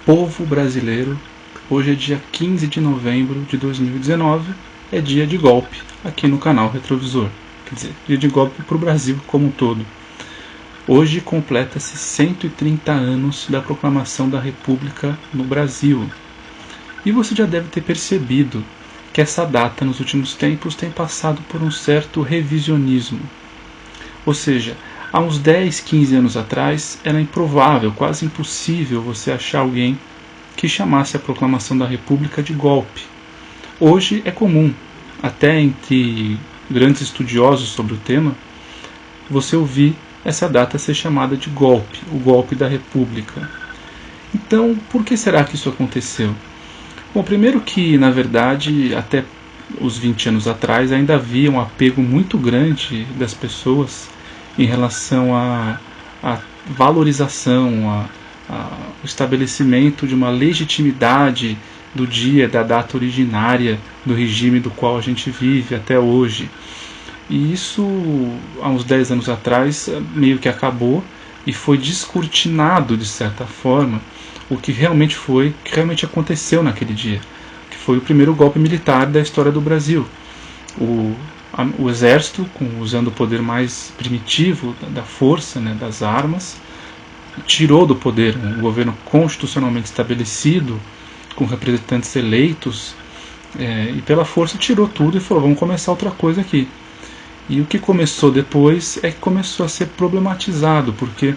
Povo brasileiro, hoje é dia 15 de novembro de 2019, é dia de golpe aqui no canal Retrovisor. Quer dizer, dia de golpe para o Brasil como um todo. Hoje completa-se 130 anos da proclamação da República no Brasil. E você já deve ter percebido que essa data nos últimos tempos tem passado por um certo revisionismo. Ou seja, há uns 10, 15 anos atrás era improvável, quase impossível você achar alguém que chamasse a proclamação da República de golpe. Hoje é comum, até entre grandes estudiosos sobre o tema, você ouvir essa data ser chamada de golpe, o golpe da República. Então, por que será que isso aconteceu? Bom, primeiro que, na verdade, até os 20 anos atrás ainda havia um apego muito grande das pessoas em relação à valorização, o estabelecimento de uma legitimidade do dia, da data originária do regime do qual a gente vive até hoje. E isso, há uns 10 anos atrás, meio que acabou e foi descortinado, de certa forma, o que realmente aconteceu naquele dia, que foi o primeiro golpe militar da história do Brasil. O exército, usando o poder mais primitivo da força, das armas, tirou do poder um governo constitucionalmente estabelecido, com representantes eleitos, e pela força tirou tudo e falou, vamos começar outra coisa aqui. E o que começou depois é que começou a ser problematizado, porque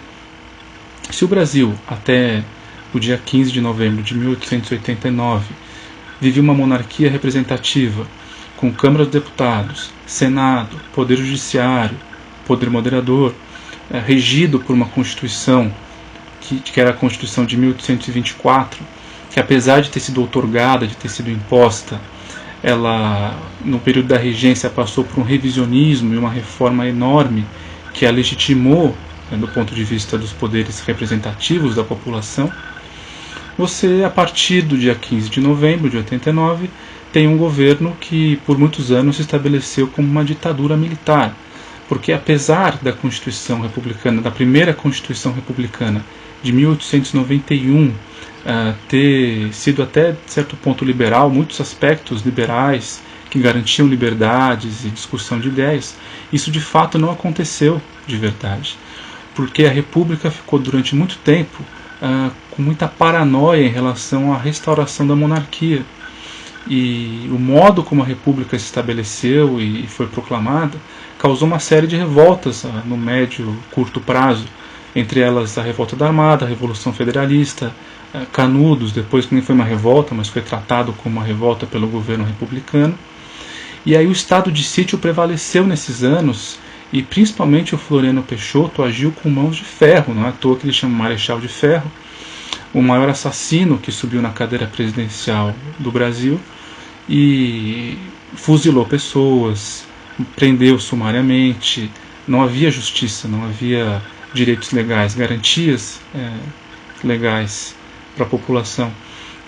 se o Brasil, até o dia 15 de novembro de 1889, vivia uma monarquia representativa, com Câmara dos Deputados, Senado, Poder Judiciário, Poder Moderador, regido por uma Constituição, que era a Constituição de 1824, que apesar de ter sido outorgada, de ter sido imposta, ela, no período da regência, passou por um revisionismo e uma reforma enorme que a legitimou, do ponto de vista dos poderes representativos da população. Você, a partir do dia 15 de novembro de 89, tem um governo que por muitos anos se estabeleceu como uma ditadura militar, porque apesar da Constituição Republicana, da primeira Constituição Republicana de 1891, ter sido até de certo ponto liberal, muitos aspectos liberais que garantiam liberdades e discussão de ideias, isso de fato não aconteceu de verdade, porque a República ficou durante muito tempo com muita paranoia em relação à restauração da monarquia. E o modo como a República se estabeleceu e foi proclamada causou uma série de revoltas no médio, curto prazo, entre elas a Revolta da Armada, a Revolução Federalista, Canudos, depois que nem foi uma revolta, mas foi tratado como uma revolta pelo governo republicano. E aí o estado de sítio prevaleceu nesses anos, e principalmente o Floriano Peixoto agiu com mãos de ferro, não é à toa que ele chama Marechal de Ferro, o maior assassino que subiu na cadeira presidencial do Brasil, e fuzilou pessoas, prendeu sumariamente, não havia justiça, não havia direitos legais, garantias legais para a população.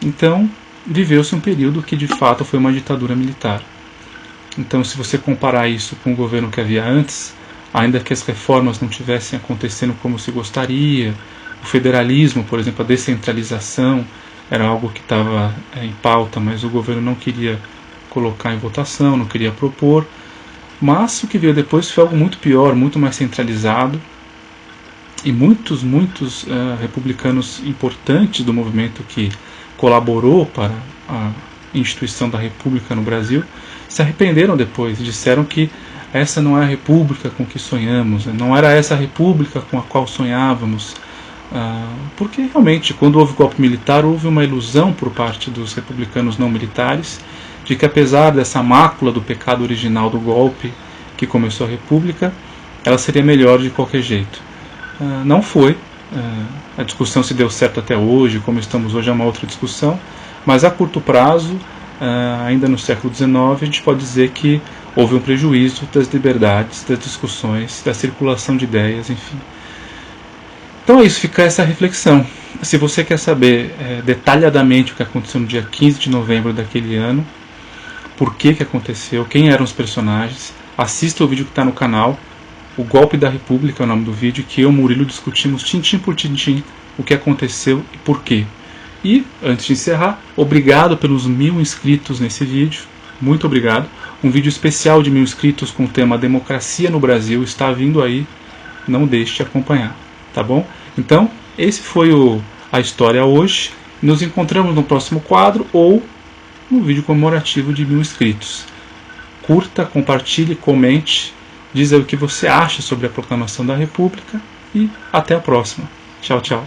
Então, viveu-se um período que de fato foi uma ditadura militar. Então, se você comparar isso com o governo que havia antes, ainda que as reformas não estivessem acontecendo como se gostaria, o federalismo, por exemplo, a descentralização, era algo que estava em pauta, mas o governo não queria colocar em votação, não queria propor. Mas o que veio depois foi algo muito pior, muito mais centralizado, e muitos republicanos importantes do movimento que colaborou para a instituição da República no Brasil se arrependeram depois, disseram que essa não é a República com que sonhamos, não era essa a República com a qual sonhávamos, porque realmente quando houve golpe militar houve uma ilusão por parte dos republicanos não militares de que apesar dessa mácula do pecado original do golpe que começou a República, ela seria melhor de qualquer jeito. Não foi. A discussão se deu certo até hoje, como estamos hoje é uma outra discussão, mas a curto prazo, ainda no século XIX, a gente pode dizer que houve um prejuízo das liberdades, das discussões, da circulação de ideias, enfim. Então é isso, fica essa reflexão. Se você quer saber detalhadamente o que aconteceu no dia 15 de novembro daquele ano, por que aconteceu, quem eram os personagens, assista o vídeo que está no canal, O Golpe da República é o nome do vídeo, que eu e o Murilo discutimos tintim por tintim o que aconteceu e por quê. E, antes de encerrar, obrigado pelos 1000 inscritos nesse vídeo. Muito obrigado. Um vídeo especial de 1000 inscritos com o tema Democracia no Brasil está vindo aí. Não deixe de acompanhar, tá bom? Então, esse foi a história hoje. Nos encontramos no próximo quadro ou no vídeo comemorativo de 1000 inscritos. Curta, compartilhe, comente, diz aí o que você acha sobre a proclamação da República e até a próxima. Tchau, tchau.